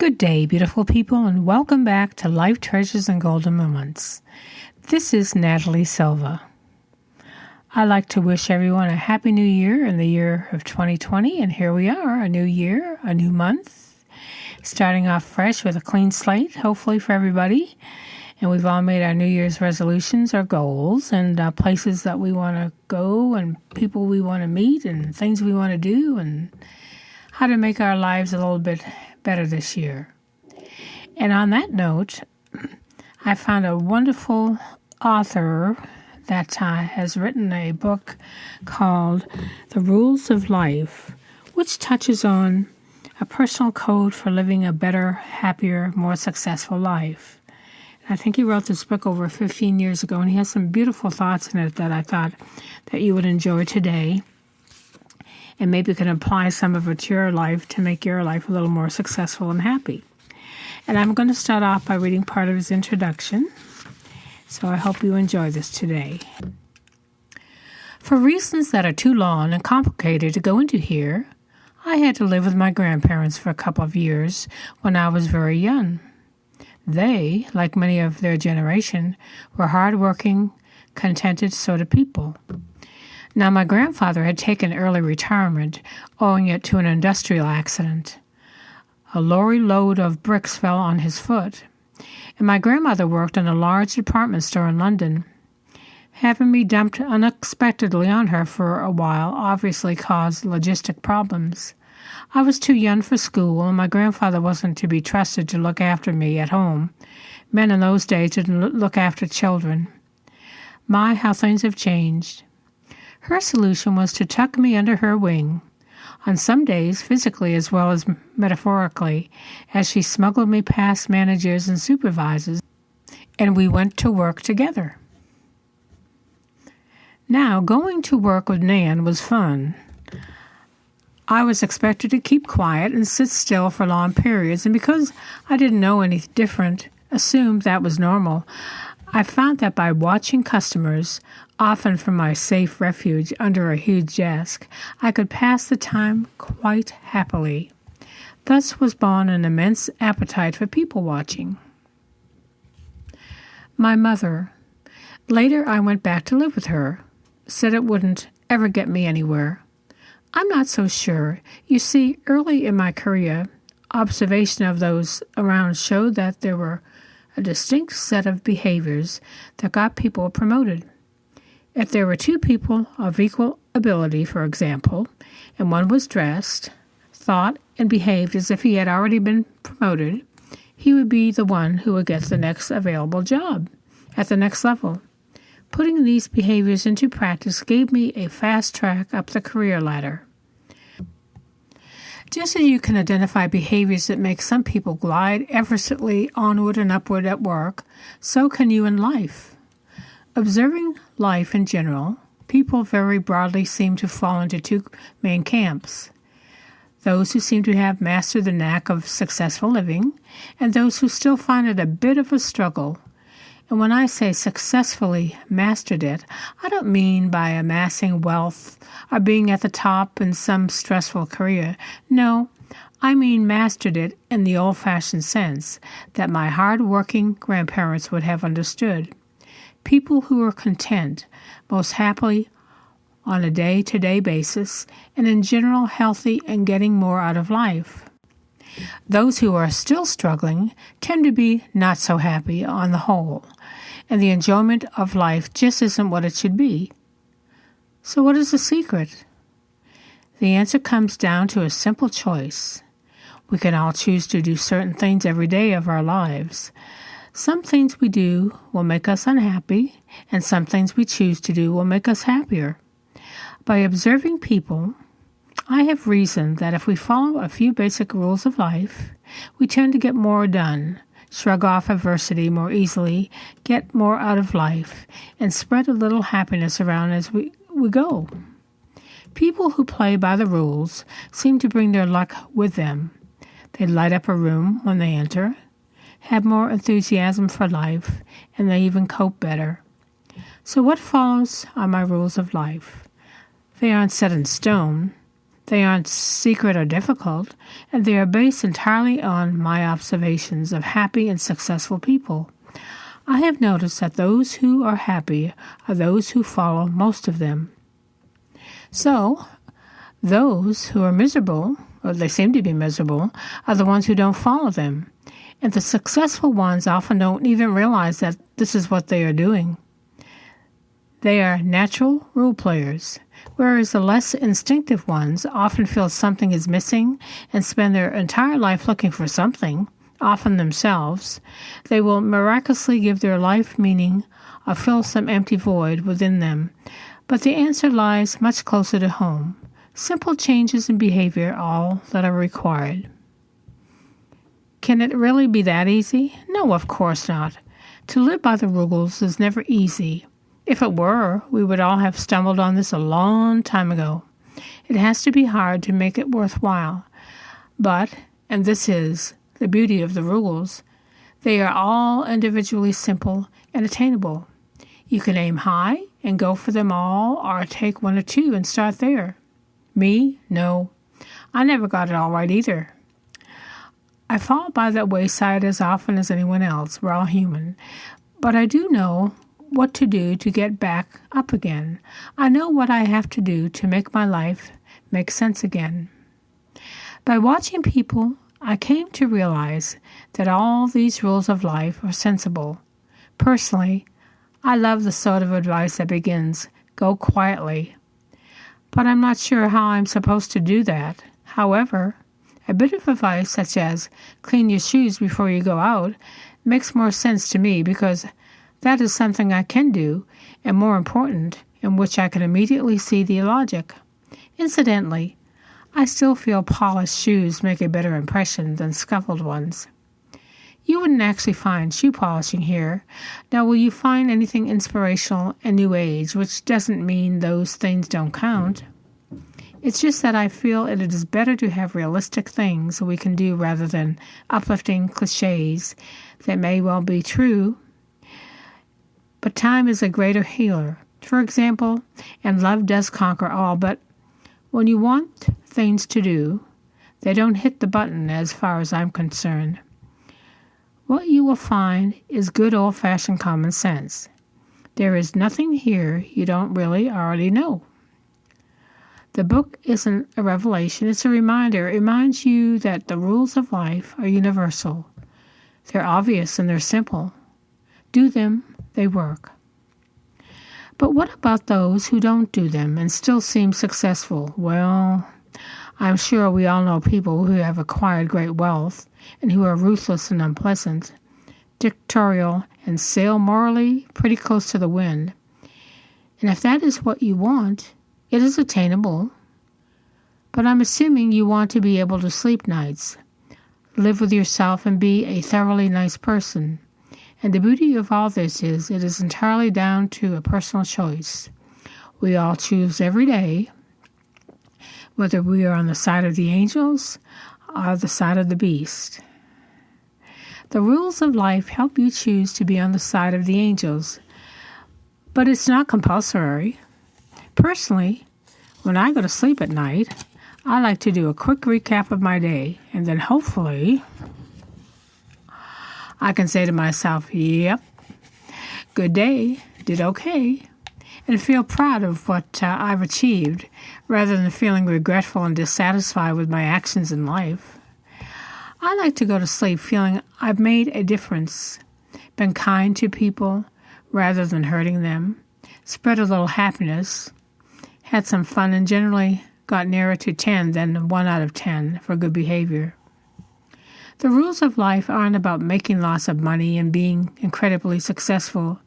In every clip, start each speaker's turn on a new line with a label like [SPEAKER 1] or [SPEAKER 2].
[SPEAKER 1] Good day, beautiful people, and welcome back to Life Treasures and Golden Moments. This is Natalie Silva. I'd like to wish everyone a happy new year in the year of 2020, and here we are, a new year, a new month, starting off fresh with a clean slate, hopefully for everybody. And we've all made our New Year's resolutions, our goals, and places that we want to go, and people we want to meet, and things we want to do, and how to make our lives a little bit better this year. And on that note, I found a wonderful author that has written a book called The Rules of Life, which touches on a personal code for living a better, happier, more successful life. I think he wrote this book over 15 years ago, and he has some beautiful thoughts in it that I thought that you would enjoy today. And maybe you can apply some of it to your life to make your life a little more successful and happy. And I'm going to start off by reading part of his introduction. So I hope you enjoy this today. For reasons that are too long and complicated to go into here, I had to live with my grandparents for a couple of years when I was very young. They, like many of their generation, were hard-working, contented sort of people. Now, my grandfather had taken early retirement, owing it to an industrial accident. A lorry load of bricks fell on his foot, and my grandmother worked in a large department store in London. Having me dumped unexpectedly on her for a while obviously caused logistic problems. I was too young for school, and my grandfather wasn't to be trusted to look after me at home. Men in those days didn't look after children. My, how things have changed. Her solution was to tuck me under her wing, on some days physically as well as metaphorically, as she smuggled me past managers and supervisors, and we went to work together. Now, going to work with Nan was fun. I was expected to keep quiet and sit still for long periods, and because I didn't know any different, assumed that was normal. I found that by watching customers, often from my safe refuge under a huge desk, I could pass the time quite happily. Thus was born an immense appetite for people watching. My mother. Later I went back to live with her, said it wouldn't ever get me anywhere. I'm not so sure. You see, early in my career, observation of those around showed that there were a distinct set of behaviors that got people promoted. If there were two people of equal ability, for example, and one was dressed, thought, and behaved as if he had already been promoted, he would be the one who would get the next available job at the next level. Putting these behaviors into practice gave me a fast track up the career ladder. Just as you can identify behaviors that make some people glide effortlessly onward and upward at work, so can you in life. Observing life in general, people very broadly seem to fall into two main camps. Those who seem to have mastered the knack of successful living, and those who still find it a bit of a struggle. And when I say successfully mastered it, I don't mean by amassing wealth or being at the top in some stressful career. No, I mean mastered it in the old-fashioned sense that my hard-working grandparents would have understood. People who are content, most happily on a day-to-day basis, and in general healthy and getting more out of life. Those who are still struggling tend to be not so happy on the whole, and the enjoyment of life just isn't what it should be. So what is the secret? The answer comes down to a simple choice. We can all choose to do certain things every day of our lives. Some things we do will make us unhappy, and some things we choose to do will make us happier. By observing people, I have reasoned that if we follow a few basic rules of life, we tend to get more done, shrug off adversity more easily, get more out of life, and spread a little happiness around as we go. People who play by the rules seem to bring their luck with them. They light up a room when they enter, have more enthusiasm for life, and they even cope better. So what follows are my rules of life. They aren't set in stone. They aren't secret or difficult, and they are based entirely on my observations of happy and successful people. I have noticed that those who are happy are those who follow most of them. So, those who are miserable, or they seem to be miserable, are the ones who don't follow them. And the successful ones often don't even realize that this is what they are doing. They are natural role players, whereas the less instinctive ones often feel something is missing and spend their entire life looking for something, often themselves. They will miraculously give their life meaning or fill some empty void within them, but the answer lies much closer to home. Simple changes in behavior are all that are required. Can it really be that easy? No, of course not. To live by the rules is never easy. If it were, we would all have stumbled on this a long time ago. It has to be hard to make it worthwhile. But, and this is the beauty of the rules, they are all individually simple and attainable. You can aim high and go for them all, or take one or two and start there. Me? No. I never got it all right either. I fall by the wayside as often as anyone else. We're all human. But I do know what to do to get back up again. I know what I have to do to make my life make sense again. By watching people, I came to realize that all these rules of life are sensible. Personally, I love the sort of advice that begins, "Go quietly." But I'm not sure how I'm supposed to do that. However, a bit of advice such as clean your shoes before you go out makes more sense to me because that is something I can do, and more important, in which I can immediately see the logic. Incidentally, I still feel polished shoes make a better impression than scuffled ones. You wouldn't actually find shoe polishing here. Now, will you find anything inspirational and new age, which doesn't mean those things don't count. It's just that I feel it is better to have realistic things we can do rather than uplifting cliches that may well be true. But time is a greater healer. For example, and love does conquer all, but when you want things to do, they don't hit the button as far as I'm concerned. What you will find is good old-fashioned common sense. There is nothing here you don't really already know. The book isn't a revelation, it's a reminder. It reminds you that the rules of life are universal. They're obvious and they're simple. Do them, they work. But what about those who don't do them and still seem successful? Well, I'm sure we all know people who have acquired great wealth and who are ruthless and unpleasant, dictatorial, and sail morally pretty close to the wind. And if that is what you want, it is attainable. But I'm assuming you want to be able to sleep nights, live with yourself, and be a thoroughly nice person. And the beauty of all this is it is entirely down to a personal choice. We all choose every day whether we are on the side of the angels or the side of the beast. The rules of life help you choose to be on the side of the angels, but it's not compulsory. Personally, when I go to sleep at night, I like to do a quick recap of my day, and then hopefully I can say to myself, yep, good day, did okay, and feel proud of what I've achieved, rather than feeling regretful and dissatisfied with my actions in life. I like to go to sleep feeling I've made a difference, been kind to people rather than hurting them, spread a little happiness, had some fun, and generally got nearer to 10 than 1 out of 10 for good behavior. The rules of life aren't about making lots of money and being incredibly successful.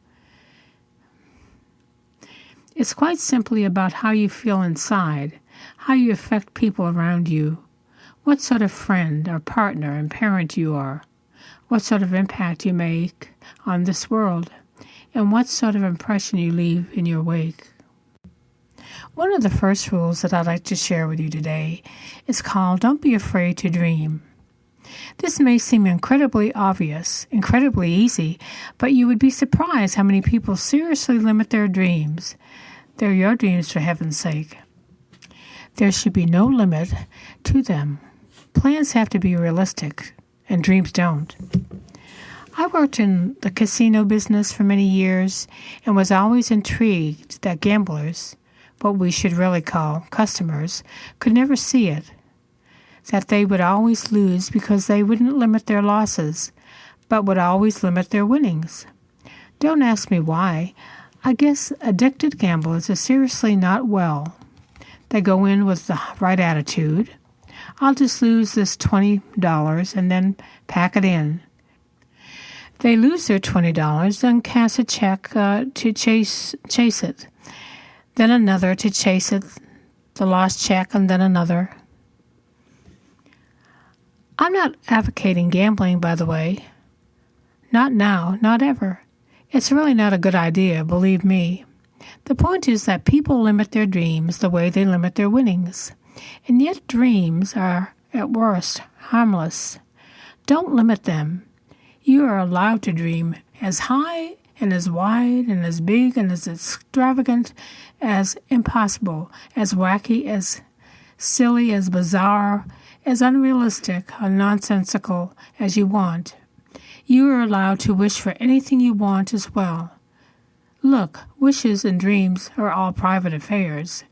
[SPEAKER 1] It's quite simply about how you feel inside, how you affect people around you, what sort of friend or partner and parent you are, what sort of impact you make on this world, and what sort of impression you leave in your wake. One of the first rules that I'd like to share with you today is called Don't Be Afraid to Dream. This may seem incredibly obvious, incredibly easy, but you would be surprised how many people seriously limit their dreams. They're your dreams, for heaven's sake. There should be no limit to them. Plans have to be realistic, and dreams don't. I worked in the casino business for many years and was always intrigued that gamblers, what we should really call customers, could never see it, that they would always lose because they wouldn't limit their losses, but would always limit their winnings. Don't ask me why. I guess addicted gamblers are seriously not well. They go in with the right attitude. I'll just lose this $20 and then pack it in. They lose their $20, then cash a check to chase it. Then another to chase it, the lost check, and then another. I'm not advocating gambling, by the way. Not now, not ever. It's really not a good idea, believe me. The point is that people limit their dreams the way they limit their winnings. And yet dreams are, at worst, harmless. Don't limit them. You are allowed to dream as high and as wide and as big and as extravagant as impossible, as wacky, as silly, as bizarre, as unrealistic or nonsensical as you want. You are allowed to wish for anything you want as well. Look, wishes and dreams are all private affairs.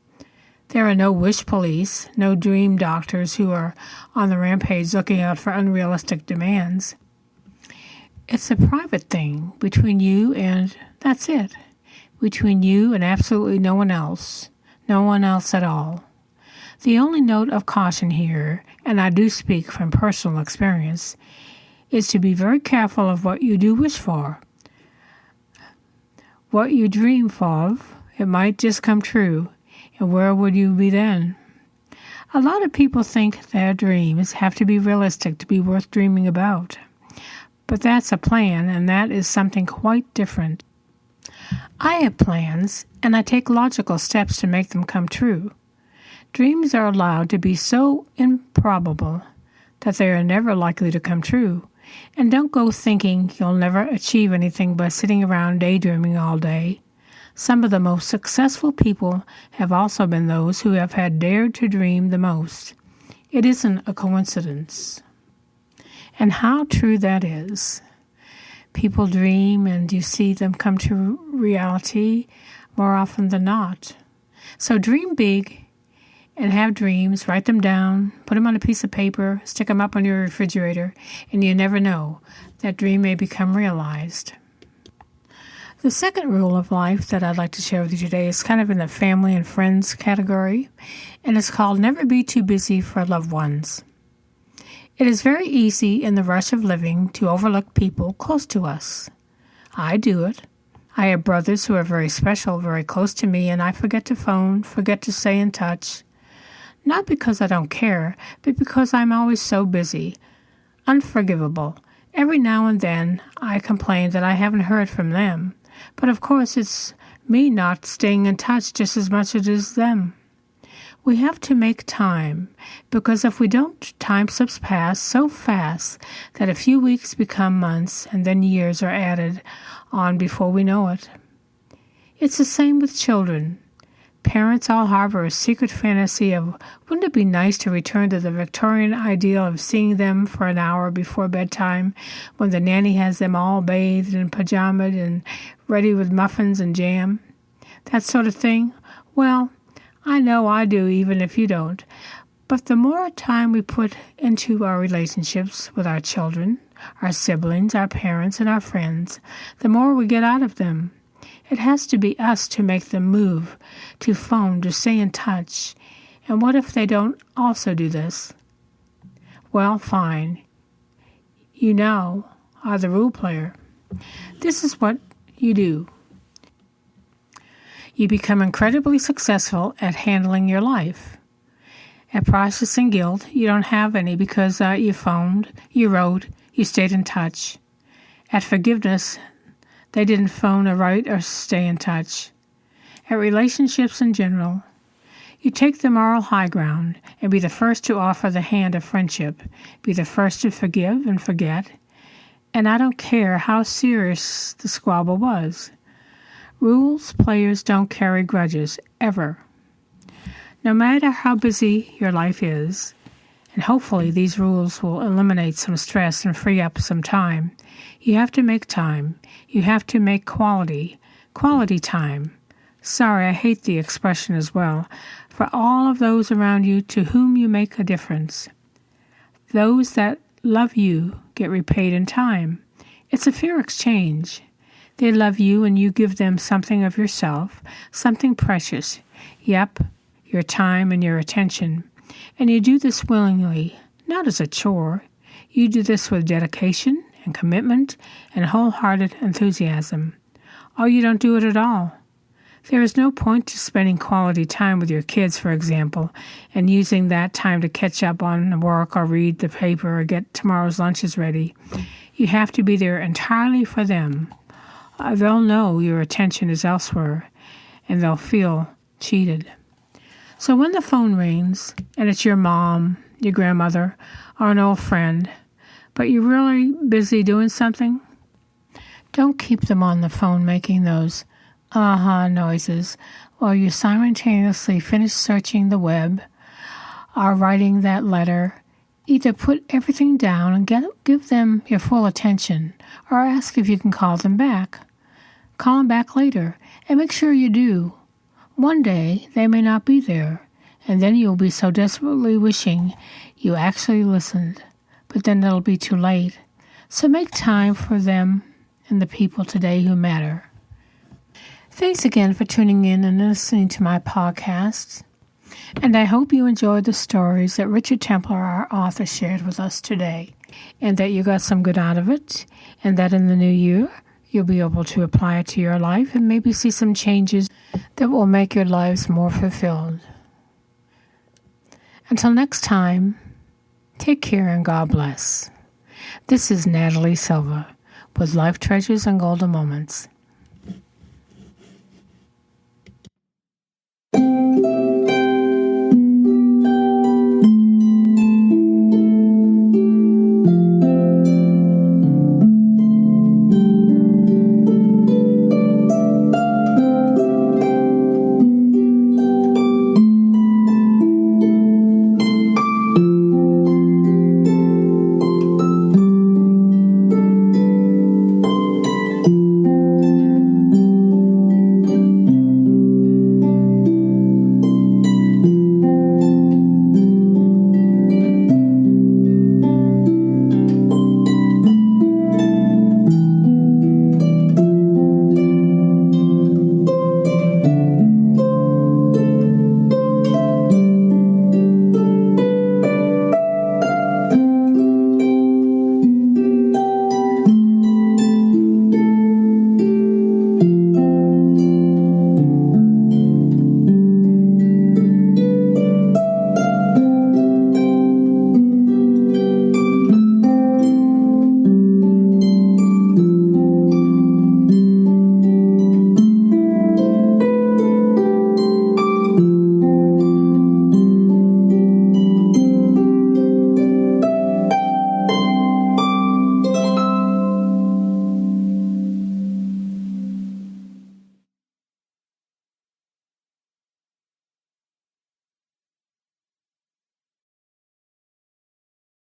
[SPEAKER 1] There are no wish police, no dream doctors who are on the rampage looking out for unrealistic demands. It's a private thing between you and, that's it, between you and absolutely no one else at all. The only note of caution here, and I do speak from personal experience, is to be very careful of what you do wish for. What you dream of, it might just come true, and where would you be then? A lot of people think their dreams have to be realistic to be worth dreaming about. But that's a plan, and that is something quite different. I have plans, and I take logical steps to make them come true. Dreams are allowed to be so improbable that they are never likely to come true. And don't go thinking you'll never achieve anything by sitting around daydreaming all day. Some of the most successful people have also been those who have had dared to dream the most. It isn't a coincidence. And how true that is. People dream and you see them come to reality more often than not. So dream big and have dreams, write them down, put them on a piece of paper, stick them up on your refrigerator, and you never know, that dream may become realized. The second rule of life that I'd like to share with you today is kind of in the family and friends category, and it's called never be too busy for loved ones. It is very easy in the rush of living to overlook people close to us. I do it. I have brothers who are very special, very close to me, and I forget to phone, forget to stay in touch. Not because I don't care, but because I'm always so busy. Unforgivable. Every now and then I complain that I haven't heard from them. But of course it's me not staying in touch just as much as it is them. We have to make time, because if we don't, time slips past so fast that a few weeks become months and then years are added on before we know it. It's the same with children. Parents all harbor a secret fantasy of, wouldn't it be nice to return to the Victorian ideal of seeing them for an hour before bedtime, when the nanny has them all bathed and pajamaed and ready with muffins and jam? That sort of thing? Well, I know I do, even if you don't. But the more time we put into our relationships with our children, our siblings, our parents, and our friends, the more we get out of them. It has to be us to make them move, to phone, to stay in touch. And what if they don't also do this? Well, fine. You now are the role player. This is what you do. You become incredibly successful at handling your life. At processing guilt, you don't have any because you phoned, you wrote, you stayed in touch. At forgiveness, they didn't phone or write or stay in touch. At relationships in general, you take the moral high ground and be the first to offer the hand of friendship, be the first to forgive and forget, and I don't care how serious the squabble was. Rules players don't carry grudges, ever. No matter how busy your life is, and hopefully these rules will eliminate some stress and free up some time, you have to make time. You have to make quality time. Sorry, I hate the expression as well. For all of those around you to whom you make a difference. Those that love you get repaid in time. It's a fair exchange. They love you and you give them something of yourself, something precious. Yep, your time and your attention. And you do this willingly, not as a chore. You do this with dedication and commitment and wholehearted enthusiasm. Or you don't do it at all. There is no point to spending quality time with your kids, for example, and using that time to catch up on work or read the paper or get tomorrow's lunches ready. You have to be there entirely for them. They'll know your attention is elsewhere, and they'll feel cheated. So when the phone rings, and it's your mom, your grandmother, or an old friend, but you're really busy doing something, don't keep them on the phone making those noises while you simultaneously finish searching the web or writing that letter. Either put everything down and give them your full attention, or ask if you can call them back. Call them back later, and make sure you do. One day they may not be there, and then you'll be so desperately wishing you actually listened, but then it'll be too late. So make time for them and the people today who matter. Thanks again for tuning in and listening to my podcast. And I hope you enjoyed the stories that Richard Templar, our author, shared with us today, and that you got some good out of it, and that in the new year, you'll be able to apply it to your life and maybe see some changes that will make your lives more fulfilled. Until next time, take care and God bless. This is Natalie Silva with Life Treasures and Golden Moments.